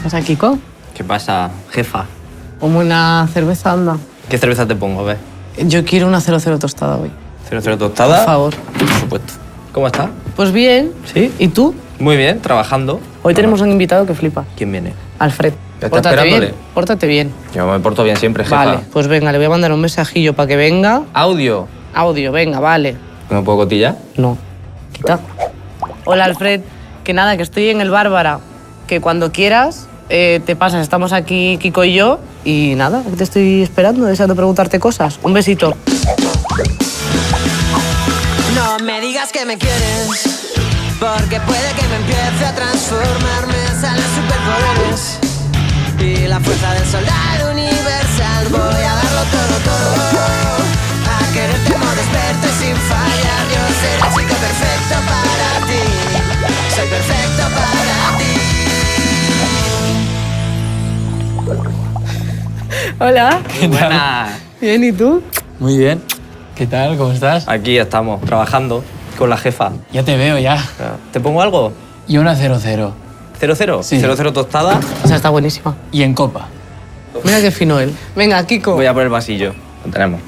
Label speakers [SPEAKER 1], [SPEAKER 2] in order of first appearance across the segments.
[SPEAKER 1] ¿Pasa, Kiko?
[SPEAKER 2] ¿Qué pasa, jefa?
[SPEAKER 1] Como una cerveza, anda.
[SPEAKER 2] ¿Qué cerveza te pongo, ve?
[SPEAKER 1] Yo quiero una 00 tostada hoy.
[SPEAKER 2] ¿00 tostada?
[SPEAKER 1] Por favor.
[SPEAKER 2] Por supuesto. ¿Cómo estás?
[SPEAKER 1] Pues bien.
[SPEAKER 2] ¿Sí?
[SPEAKER 1] ¿Y tú?
[SPEAKER 2] Muy bien, trabajando.
[SPEAKER 1] Hoy tenemos un invitado que flipa.
[SPEAKER 2] ¿Quién viene?
[SPEAKER 1] Alfred.
[SPEAKER 2] ¿Ya está
[SPEAKER 1] Pórtate
[SPEAKER 2] esperándole?
[SPEAKER 1] bien. Pórtate bien.
[SPEAKER 2] Yo me porto bien siempre, jefa.
[SPEAKER 1] Vale, pues venga, le voy a mandar un mensajillo para que venga.
[SPEAKER 2] Audio.
[SPEAKER 1] Audio, venga, vale.
[SPEAKER 2] ¿No me puedo cotillar?
[SPEAKER 1] No. Quita. Hola, Alfred. Que nada, que estoy en el Bárbara. Que cuando quieras te pasas. Estamos aquí, Kiko y yo. Y nada, te estoy esperando, deseando preguntarte cosas. Un besito.
[SPEAKER 3] No me digas que me quieres, porque puede que me empiece a transformarme. Salen superpoderes y la fuerza del soldado universal. Voy a darlo todo, todo, a quererte como desperto y sin fallar. Yo seré el chico perfecto para ti, soy perfecto para ti.
[SPEAKER 1] Hola.
[SPEAKER 2] ¿Qué tal?
[SPEAKER 1] Bien, ¿y tú?
[SPEAKER 4] Muy bien. ¿Qué tal? ¿Cómo estás?
[SPEAKER 2] Aquí estamos, trabajando con la jefa.
[SPEAKER 4] Ya te veo, ya.
[SPEAKER 2] ¿Te pongo algo?
[SPEAKER 4] Y una 00.
[SPEAKER 2] ¿00?
[SPEAKER 4] Sí.
[SPEAKER 2] ¿00 tostada?
[SPEAKER 1] O sea, está buenísima.
[SPEAKER 4] Y en copa.
[SPEAKER 1] Mira qué fino él. Venga, Kiko.
[SPEAKER 2] Voy a por el vasillo. Lo tenemos.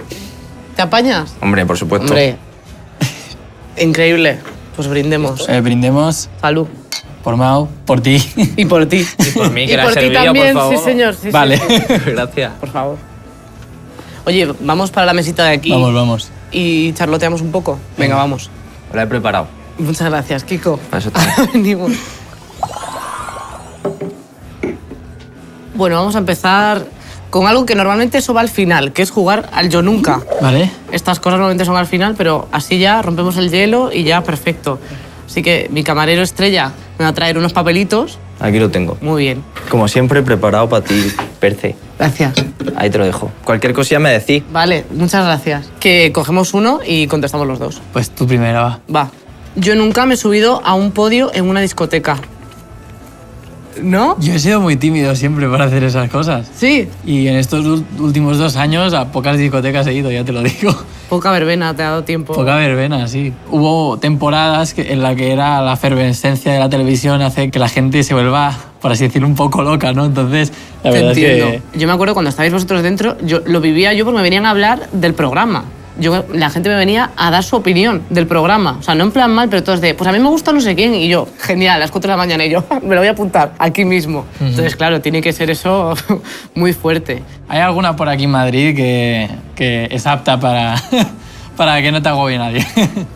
[SPEAKER 1] ¿Te apañas?
[SPEAKER 2] Hombre, por supuesto.
[SPEAKER 1] Hombre. Increíble. Pues brindemos.
[SPEAKER 4] Brindemos
[SPEAKER 1] Salud.
[SPEAKER 4] por Mau, por ti.
[SPEAKER 1] Y por ti.
[SPEAKER 2] Y por mí, que
[SPEAKER 1] Y
[SPEAKER 2] la
[SPEAKER 1] por ti
[SPEAKER 2] servía,
[SPEAKER 1] también,
[SPEAKER 2] por favor.
[SPEAKER 1] sí, señor. Sí,
[SPEAKER 4] Vale.
[SPEAKER 1] sí, sí.
[SPEAKER 2] Gracias.
[SPEAKER 1] Por favor. Oye, vamos para la mesita de aquí.
[SPEAKER 4] Vamos, vamos.
[SPEAKER 1] Y charloteamos un poco. Venga, vamos.
[SPEAKER 2] Me la he preparado.
[SPEAKER 1] Muchas gracias, Kiko.
[SPEAKER 2] Para eso está.
[SPEAKER 1] Venimos. Bueno, vamos a empezar con algo que normalmente eso va al final, que es jugar al yo nunca.
[SPEAKER 4] ¿Vale?
[SPEAKER 1] Estas cosas normalmente son al final, pero así ya rompemos el hielo y ya perfecto. Así que mi camarero estrella me va a traer unos papelitos.
[SPEAKER 2] Aquí lo tengo.
[SPEAKER 1] Muy bien.
[SPEAKER 2] Como siempre, preparado para ti, Perce.
[SPEAKER 1] Gracias.
[SPEAKER 2] Ahí te lo dejo. Cualquier cosilla me decís.
[SPEAKER 1] Vale, muchas gracias. Que cogemos uno y contestamos los dos.
[SPEAKER 4] Pues tú primero, va.
[SPEAKER 1] Va. Yo nunca me he subido a un podio en una discoteca. ¿No?
[SPEAKER 4] Yo he sido muy tímido siempre para hacer esas cosas.
[SPEAKER 1] Sí.
[SPEAKER 4] Y en estos últimos 2 años a pocas discotecas he ido, ya te lo digo.
[SPEAKER 1] Poca verbena, te ha dado tiempo.
[SPEAKER 4] Poca verbena, sí. Hubo temporadas en las que era la efervescencia de la televisión hace que la gente se vuelva, por así decirlo, un poco loca, ¿no? Entonces, la
[SPEAKER 1] Te
[SPEAKER 4] verdad
[SPEAKER 1] entiendo.
[SPEAKER 4] es que...
[SPEAKER 1] Yo me acuerdo cuando estabais vosotros dentro, yo lo vivía yo porque me venían a hablar del programa. La gente me venía a dar su opinión del programa. O sea, no en plan mal, pero todos de, pues a mí me gusta no sé quién. Y yo, genial, a las 4 de la mañana. Y yo, me lo voy a apuntar aquí mismo. Entonces, claro, tiene que ser eso muy fuerte.
[SPEAKER 4] Hay alguna por aquí en Madrid que es apta para, para que no te agobie nadie.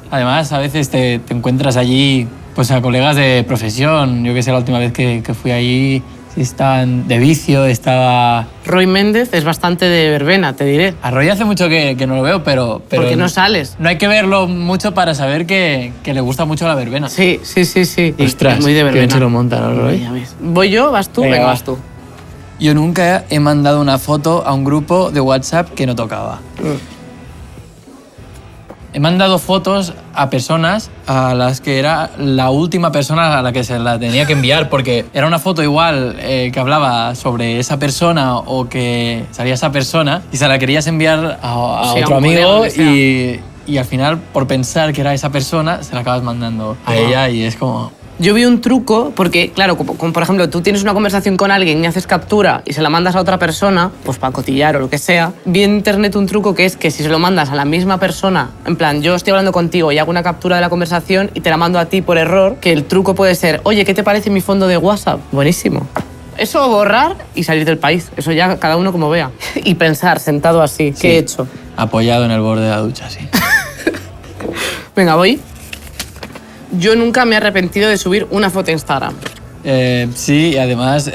[SPEAKER 4] Además, a veces te encuentras allí pues, a colegas de profesión. Yo que sé, la última vez que fui allí, sí estaban de vicio, estaba...
[SPEAKER 1] Roy Méndez es bastante de verbena, te diré.
[SPEAKER 4] A Roy hace mucho que no lo veo, pero
[SPEAKER 1] Porque no sales.
[SPEAKER 4] No hay que verlo mucho para saber que le gusta mucho la verbena.
[SPEAKER 1] Sí, sí, sí, sí. Y
[SPEAKER 4] Ostras,
[SPEAKER 1] es muy de
[SPEAKER 4] qué
[SPEAKER 1] verbena.
[SPEAKER 4] bien se lo monta, ¿no, Roy?
[SPEAKER 1] Ya ves. ¿Voy yo? ¿Vas tú?
[SPEAKER 4] Venga,
[SPEAKER 1] Venga,
[SPEAKER 4] va.
[SPEAKER 1] vas tú.
[SPEAKER 4] Yo nunca he mandado una foto a un grupo de WhatsApp que no tocaba. He mandado fotos a personas a las que era la última persona a la que se la tenía que enviar, porque era una foto igual que hablaba sobre esa persona o que salía esa persona y se la querías enviar a
[SPEAKER 1] Sí, a
[SPEAKER 4] otro
[SPEAKER 1] un colega,
[SPEAKER 4] amigo
[SPEAKER 1] lo que sea.
[SPEAKER 4] y al final, por pensar que era esa persona, se la acabas mandando a ella y es como...
[SPEAKER 1] Yo vi un truco, porque claro, como por ejemplo tú tienes una conversación con alguien y haces captura y se la mandas a otra persona, pues para cotillar o lo que sea, vi en internet un truco que es que si se lo mandas a la misma persona, en plan, yo estoy hablando contigo y hago una captura de la conversación y te la mando a ti por error, que el truco puede ser, oye, ¿qué te parece mi fondo de WhatsApp? Buenísimo. Eso borrar y salir del país, eso ya cada uno como vea. Y pensar, sentado así, ¿qué
[SPEAKER 4] Sí.
[SPEAKER 1] he hecho?
[SPEAKER 4] Apoyado en el borde de la ducha, sí.
[SPEAKER 1] Venga, voy. Yo nunca me he arrepentido de subir una foto a Instagram.
[SPEAKER 4] Sí, y además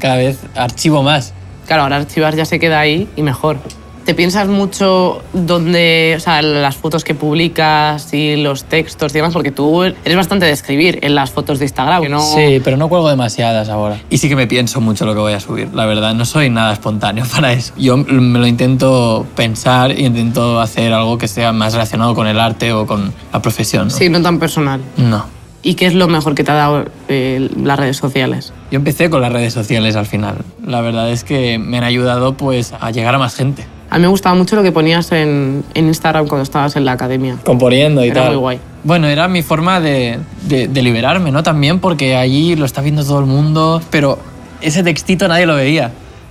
[SPEAKER 4] cada vez archivo más.
[SPEAKER 1] Claro, ahora archivar ya se queda ahí y mejor. ¿Te piensas mucho dónde, o sea, las fotos que publicas y los textos y demás? Porque tú eres bastante de escribir en las fotos de Instagram, que no...
[SPEAKER 4] Sí, pero no cuelgo demasiadas ahora. Y sí que me pienso mucho lo que voy a subir, la verdad. No soy nada espontáneo para eso. Yo me lo intento pensar y intento hacer algo que sea más relacionado con el arte o con la profesión, ¿no?
[SPEAKER 1] Sí, no tan personal.
[SPEAKER 4] No.
[SPEAKER 1] ¿Y qué es lo mejor que te ha dado las redes sociales?
[SPEAKER 4] Yo empecé con las redes sociales al final. La verdad es que me han ayudado pues a llegar a más gente.
[SPEAKER 1] A mí me gustaba mucho lo que ponías en Instagram cuando estabas en la academia.
[SPEAKER 4] Componiendo y
[SPEAKER 1] Era
[SPEAKER 4] tal.
[SPEAKER 1] muy guay.
[SPEAKER 4] Bueno, era mi forma de liberarme, ¿no? También porque allí lo está viendo todo el mundo, pero ese textito nadie lo veía.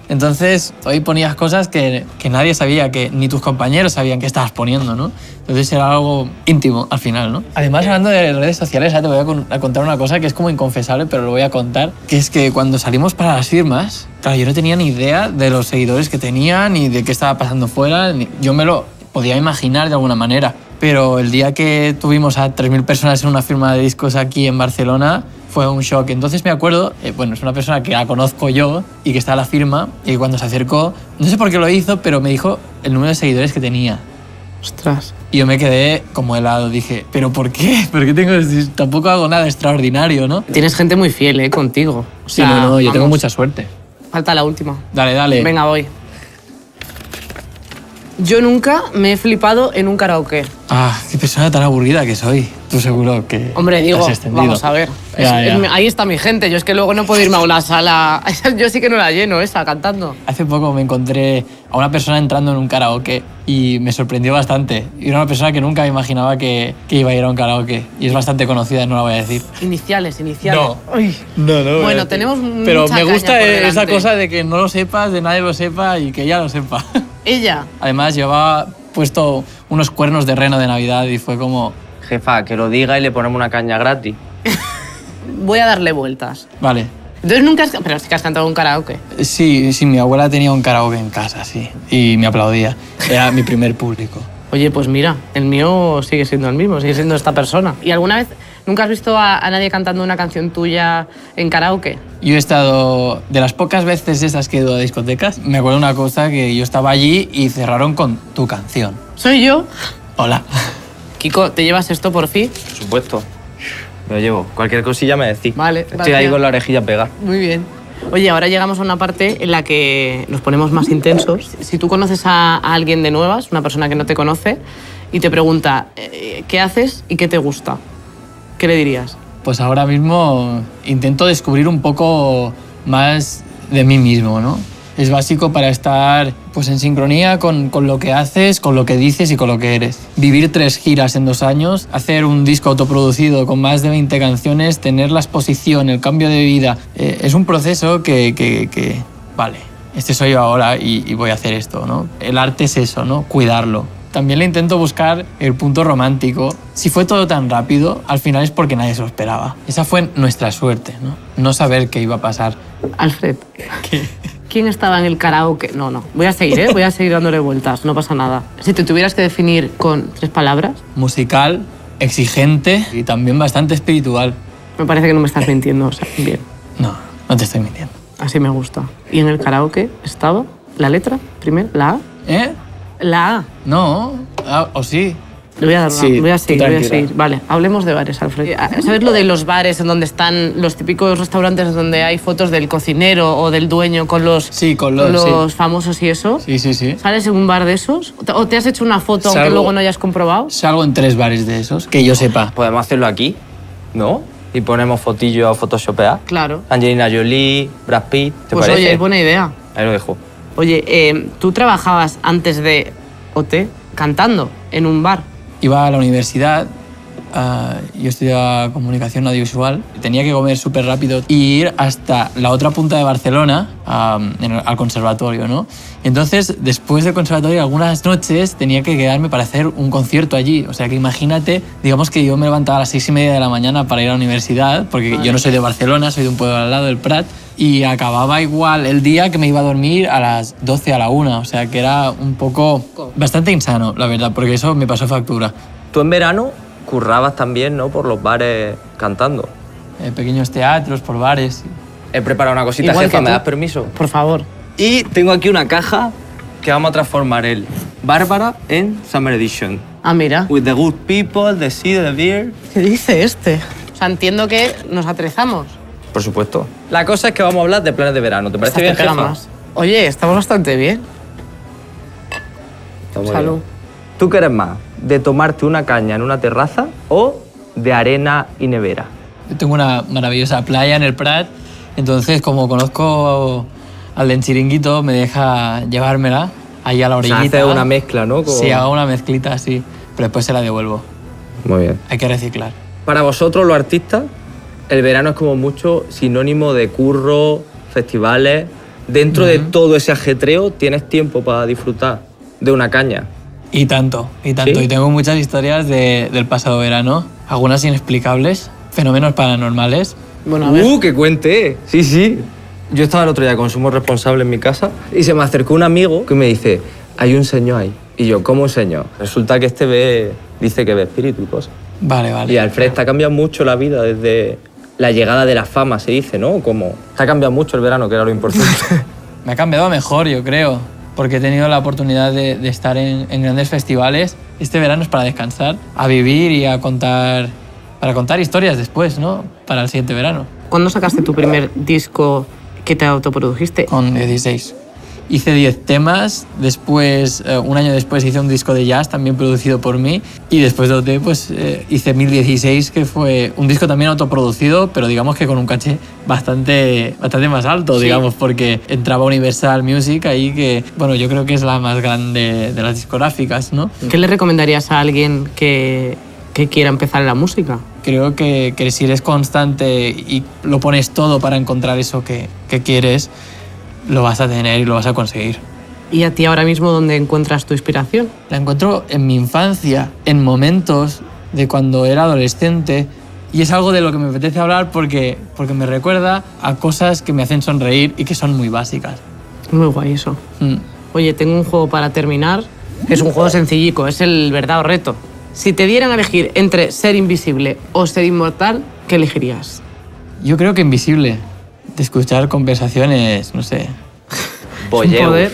[SPEAKER 4] Entonces, ahí ponías cosas que nadie sabía, que ni tus compañeros sabían que estabas poniendo, ¿no? Entonces era algo íntimo al final, ¿no? Además, hablando de redes sociales, te voy a contar una cosa que es como inconfesable, pero lo voy a contar, que es que cuando salimos para las firmas, claro, yo no tenía ni idea de los seguidores que tenía, ni de qué estaba pasando fuera, yo me lo podía imaginar de alguna manera. Pero el día que tuvimos a 3.000 personas en una firma de discos aquí en Barcelona, fue un shock. Entonces me acuerdo, bueno, es una persona que la conozco yo y que está a la firma, y cuando se acercó, no sé por qué lo hizo, pero me dijo el número de seguidores que tenía.
[SPEAKER 1] Ostras.
[SPEAKER 4] Y yo me quedé como helado, dije, ¿pero por qué? ¿Por qué tengo? Tampoco hago nada extraordinario, ¿no?
[SPEAKER 1] Tienes gente muy fiel, contigo. O
[SPEAKER 4] Sí,
[SPEAKER 1] sea,
[SPEAKER 4] no, yo tengo
[SPEAKER 1] vamos,
[SPEAKER 4] mucha suerte.
[SPEAKER 1] Falta la última.
[SPEAKER 4] Dale, dale.
[SPEAKER 1] Venga, voy. Yo nunca me he flipado en un karaoke.
[SPEAKER 4] Ah, qué persona tan aburrida que soy. Tú seguro que
[SPEAKER 1] Hombre, digo,
[SPEAKER 4] has extendido.
[SPEAKER 1] vamos a ver.
[SPEAKER 4] Ya.
[SPEAKER 1] Ahí está mi gente. Yo es que luego no puedo irme a una sala. Yo sí que no la lleno esa, cantando.
[SPEAKER 4] Hace poco me encontré a una persona entrando en un karaoke y me sorprendió bastante. Y era una persona que nunca me imaginaba que iba a ir a un karaoke. Y es bastante conocida, no la voy a decir.
[SPEAKER 1] Iniciales.
[SPEAKER 4] No.
[SPEAKER 1] Ay.
[SPEAKER 4] No.
[SPEAKER 1] Bueno, tenemos
[SPEAKER 4] Pero
[SPEAKER 1] mucha
[SPEAKER 4] me gusta
[SPEAKER 1] caña por
[SPEAKER 4] esa
[SPEAKER 1] delante.
[SPEAKER 4] cosa de que no lo sepas, de nadie lo sepa y que ella lo sepa.
[SPEAKER 1] Ella.
[SPEAKER 4] Además, llevaba puesto unos cuernos de reno de Navidad y fue como...
[SPEAKER 2] Jefa, que lo diga y le ponemos una caña gratis.
[SPEAKER 1] Voy a darle vueltas.
[SPEAKER 4] Vale.
[SPEAKER 1] Entonces nunca has... Pero sí que has cantado en un karaoke.
[SPEAKER 4] Sí, mi abuela tenía un karaoke en casa, sí. Y me aplaudía. Era mi primer público.
[SPEAKER 1] Oye, pues mira, el mío sigue siendo el mismo, sigue siendo esta persona. ¿Y alguna vez nunca has visto a nadie cantando una canción tuya en karaoke?
[SPEAKER 4] Yo he estado, de las pocas veces esas que he ido a discotecas, me acuerdo una cosa, que yo estaba allí y cerraron con tu canción.
[SPEAKER 1] ¿Soy yo?
[SPEAKER 4] Hola.
[SPEAKER 1] Kiko, ¿te llevas esto por fin?
[SPEAKER 2] Por supuesto. Me lo llevo. Cualquier cosilla me decís.
[SPEAKER 1] Vale,
[SPEAKER 2] Estoy
[SPEAKER 1] gracias.
[SPEAKER 2] ahí con la orejilla pegada.
[SPEAKER 1] Muy bien. Oye, ahora llegamos a una parte en la que nos ponemos más intensos. Si tú conoces a alguien de nuevas, una persona que no te conoce, y te pregunta ¿qué haces y qué te gusta? ¿Qué le dirías?
[SPEAKER 4] Pues ahora mismo intento descubrir un poco más de mí mismo, ¿no? Es básico para estar pues, en sincronía con lo que haces, con lo que dices y con lo que eres. Vivir 3 giras en 2 años, hacer un disco autoproducido con más de 20 canciones, tener la exposición, el cambio de vida. Es un proceso que vale, este soy yo ahora y voy a hacer esto, ¿no? El arte es eso, ¿no? Cuidarlo. También le intento buscar el punto romántico. Si fue todo tan rápido, al final es porque nadie se lo esperaba. Esa fue nuestra suerte, ¿no? No saber qué iba a pasar.
[SPEAKER 1] Alfred. ¿Quién estaba en el karaoke? No. Voy a seguir, Voy a seguir dándole vueltas, no pasa nada. Si te tuvieras que definir con 3 palabras...
[SPEAKER 4] Musical, exigente y también bastante espiritual.
[SPEAKER 1] Me parece que no me estás mintiendo, o sea, bien.
[SPEAKER 4] No te estoy mintiendo.
[SPEAKER 1] Así me gusta. ¿Y en el karaoke estaba la letra primero? ¿La A?
[SPEAKER 4] ¿Eh?
[SPEAKER 1] La A.
[SPEAKER 4] No. ¿O sí?
[SPEAKER 1] Le voy a dar una.
[SPEAKER 2] Sí,
[SPEAKER 1] voy a
[SPEAKER 2] tú
[SPEAKER 1] seguir.
[SPEAKER 2] tranquila.
[SPEAKER 1] Vale, hablemos de bares, Alfred. ¿Sabes lo de los bares en donde están los típicos restaurantes donde hay fotos del cocinero o del dueño con los,
[SPEAKER 4] Sí, con los... sí.
[SPEAKER 1] famosos y eso?
[SPEAKER 4] Sí.
[SPEAKER 1] ¿Sales en un bar de esos? ¿O te has hecho una foto aunque
[SPEAKER 4] Salgo-
[SPEAKER 1] luego no hayas comprobado?
[SPEAKER 4] Salgo en 3 bares de esos, que yo sepa.
[SPEAKER 2] Podemos hacerlo aquí, ¿no? Y ponemos fotillos a photoshopear.
[SPEAKER 1] Claro.
[SPEAKER 2] Angelina Jolie, Brad Pitt, ¿te
[SPEAKER 1] Pues
[SPEAKER 2] parece?
[SPEAKER 1] oye, es buena idea.
[SPEAKER 2] Ahí lo dejo.
[SPEAKER 1] Oye, ¿tú trabajabas antes de OT cantando en un bar?
[SPEAKER 4] Iba a la universidad, yo estudiaba comunicación audiovisual, tenía que comer súper rápido y ir hasta la otra punta de Barcelona, al conservatorio, ¿no? Entonces, después del conservatorio, algunas noches tenía que quedarme para hacer un concierto allí. O sea, que imagínate, digamos que yo me levantaba a las 6:30 de la mañana para ir a la universidad, porque yo no soy de Barcelona, soy de un pueblo al lado, del Prat, y acababa igual el día que me iba a dormir a las 12 a la 1. O sea, que era un poco... bastante insano, la verdad, porque eso me pasó factura.
[SPEAKER 2] Tú en verano currabas también, ¿no? Por los bares cantando.
[SPEAKER 4] Pequeños teatros, por bares.
[SPEAKER 2] He preparado una cosita,
[SPEAKER 1] Igual
[SPEAKER 2] jefa,
[SPEAKER 1] que
[SPEAKER 2] ¿me
[SPEAKER 1] tú.
[SPEAKER 2] das permiso?
[SPEAKER 1] Por favor.
[SPEAKER 2] Y tengo aquí una caja que vamos a transformar el Bárbara en Summer Edition.
[SPEAKER 1] Ah, mira.
[SPEAKER 2] With the good people, the sea, the beer.
[SPEAKER 1] ¿Qué dice este? O sea, entiendo que nos atrezamos.
[SPEAKER 2] Por supuesto. La cosa es que vamos a hablar de planes de verano. ¿Te parece
[SPEAKER 1] Esta
[SPEAKER 2] bien,
[SPEAKER 1] te pega
[SPEAKER 2] jefa?
[SPEAKER 1] más. Oye, estamos bastante bien.
[SPEAKER 2] Estamos
[SPEAKER 1] Salud.
[SPEAKER 2] bien. ¿Tú qué eres más? ¿De tomarte una caña en una terraza o de arena y nevera?
[SPEAKER 4] Yo tengo una maravillosa playa en el Prat, entonces como conozco al del chiringuito, me deja llevármela ahí a la
[SPEAKER 2] O sea,
[SPEAKER 4] orillita.
[SPEAKER 2] haces una mezcla, ¿no? Con-
[SPEAKER 4] Sí, hago una mezclita, sí, pero después se la devuelvo.
[SPEAKER 2] Muy bien.
[SPEAKER 4] Hay que reciclar.
[SPEAKER 2] Para vosotros, los artistas, el verano es como mucho sinónimo de curro, festivales. Dentro de todo ese ajetreo tienes tiempo para disfrutar de una caña.
[SPEAKER 4] Y tanto, y tanto.
[SPEAKER 2] ¿Sí?
[SPEAKER 4] Y tengo muchas historias del pasado verano, algunas inexplicables, fenómenos paranormales.
[SPEAKER 1] Bueno, a ver.
[SPEAKER 2] ¡Que cuente! Sí, sí. Yo estaba el otro día de consumo responsable en mi casa y se me acercó un amigo que me dice, hay un señor ahí. Y yo, ¿cómo un señor? Resulta que dice que ve espíritu y cosas.
[SPEAKER 4] Vale, vale.
[SPEAKER 2] Y Alfred, te ha cambiado mucho la vida desde la llegada de la fama, se dice, ¿no? Como te ha cambiado mucho el verano, que era lo importante.
[SPEAKER 4] Me ha cambiado a mejor, yo creo, porque he tenido la oportunidad de estar en grandes festivales. Este verano es para descansar, a vivir y para contar historias después, ¿no? Para el siguiente verano.
[SPEAKER 1] ¿Cuándo sacaste tu primer disco que te autoprodujiste?
[SPEAKER 4] Con 16. Hice 10 temas, después, un año después hice un disco de jazz también producido por mí y después de OT pues hice 1016, que fue un disco también autoproducido, pero digamos que con un caché bastante más alto,
[SPEAKER 1] Sí.
[SPEAKER 4] digamos, porque entraba Universal Music ahí, que bueno, yo creo que es la más grande de las discográficas, ¿no?
[SPEAKER 1] ¿Qué le recomendarías a alguien que quiera empezar en la música?
[SPEAKER 4] Creo que si eres constante y lo pones todo para encontrar eso que quieres, lo vas a tener y lo vas a conseguir.
[SPEAKER 1] ¿Y a ti ahora mismo dónde encuentras tu inspiración?
[SPEAKER 4] La encuentro en mi infancia, en momentos de cuando era adolescente, y es algo de lo que me apetece hablar porque me recuerda a cosas que me hacen sonreír y que son muy básicas.
[SPEAKER 1] Muy guay eso.
[SPEAKER 4] Mm.
[SPEAKER 1] Oye, tengo un juego para terminar. Es un juego sencillico, es el verdad o reto. Si te dieran a elegir entre ser invisible o ser inmortal, ¿qué elegirías?
[SPEAKER 4] Yo creo que invisible, de escuchar conversaciones, no sé.
[SPEAKER 1] Es un poder.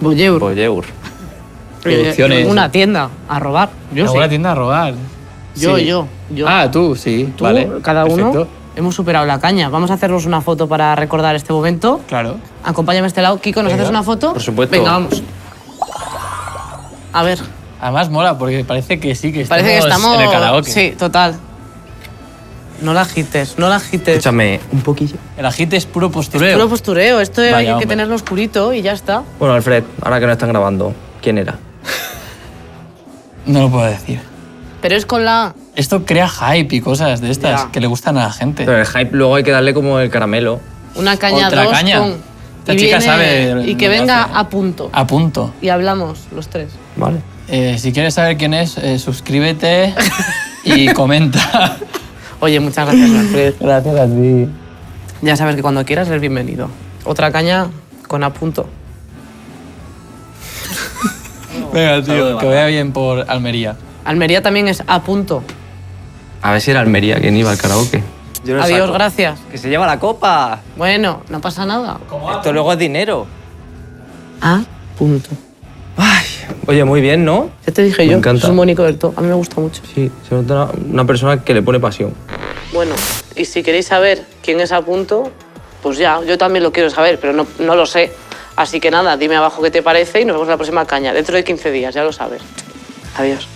[SPEAKER 1] Voyeur.
[SPEAKER 2] Voyeur.
[SPEAKER 4] Producciones.
[SPEAKER 1] Una tienda a robar. Yo
[SPEAKER 4] ¿Alguna
[SPEAKER 1] sí.
[SPEAKER 4] tienda a robar?
[SPEAKER 1] Yo,
[SPEAKER 4] Sí.
[SPEAKER 1] yo.
[SPEAKER 4] Ah, tú, sí.
[SPEAKER 1] Tú,
[SPEAKER 4] vale.
[SPEAKER 1] cada uno,
[SPEAKER 4] Perfecto.
[SPEAKER 1] hemos superado la caña. Vamos a hacernos una foto para recordar este momento.
[SPEAKER 4] Claro.
[SPEAKER 1] Acompáñame a este lado. Kiko, ¿nos
[SPEAKER 4] Venga.
[SPEAKER 1] haces una foto?
[SPEAKER 2] Por supuesto.
[SPEAKER 1] Venga, vamos. A ver,
[SPEAKER 4] Además mola porque parece que sí, que
[SPEAKER 1] parece que estamos...
[SPEAKER 4] en el karaoke.
[SPEAKER 1] Sí, total. No la agites, no la agites.
[SPEAKER 2] Escúchame, un poquillo.
[SPEAKER 4] El agite es puro postureo.
[SPEAKER 1] Puro postureo. Esto
[SPEAKER 4] Vaya,
[SPEAKER 1] hay que
[SPEAKER 4] hombre.
[SPEAKER 1] tenerlo oscurito y ya está.
[SPEAKER 2] Bueno, Alfred, ahora que no están grabando, ¿quién era?
[SPEAKER 4] No lo puedo decir.
[SPEAKER 1] Pero es con la...
[SPEAKER 4] Esto crea hype y cosas de estas
[SPEAKER 1] Ya.
[SPEAKER 4] que le gustan a la gente.
[SPEAKER 2] Pero el hype luego hay que darle como el caramelo.
[SPEAKER 1] Una caña
[SPEAKER 4] Otra
[SPEAKER 1] 2
[SPEAKER 4] caña.
[SPEAKER 1] con...
[SPEAKER 4] Esta
[SPEAKER 1] y
[SPEAKER 4] chica
[SPEAKER 1] viene-
[SPEAKER 4] sabe
[SPEAKER 1] Y que
[SPEAKER 4] lo que
[SPEAKER 1] venga
[SPEAKER 4] hace.
[SPEAKER 1] a punto.
[SPEAKER 4] A punto.
[SPEAKER 1] Y hablamos los tres.
[SPEAKER 2] Vale.
[SPEAKER 4] Si quieres saber quién es, suscríbete y comenta.
[SPEAKER 1] Oye, muchas gracias, Alfred.
[SPEAKER 4] Gracias a ti.
[SPEAKER 1] Ya sabes que cuando quieras eres bienvenido. Otra caña con a punto.
[SPEAKER 4] Venga, tío, que vaya bien por Almería.
[SPEAKER 1] Almería también es a punto.
[SPEAKER 2] A ver si era Almería quien iba al karaoke. Yo lo
[SPEAKER 1] Adiós,
[SPEAKER 2] saco.
[SPEAKER 1] gracias.
[SPEAKER 2] ¡Que se lleva la copa!
[SPEAKER 1] Bueno, no pasa nada.
[SPEAKER 2] Esto luego es dinero.
[SPEAKER 1] A punto.
[SPEAKER 2] Ay, oye, muy bien, ¿no?
[SPEAKER 1] Ya te dije
[SPEAKER 2] Me
[SPEAKER 1] yo,
[SPEAKER 2] encanta.
[SPEAKER 1] es un bonito del todo. A mí me gusta mucho.
[SPEAKER 2] Sí, se nota una persona que le pone pasión.
[SPEAKER 1] Bueno, y si queréis saber quién es a punto, pues ya, yo también lo quiero saber, pero no lo sé. Así que nada, dime abajo qué te parece y nos vemos en la próxima caña, dentro de 15 días, ya lo sabes. Adiós.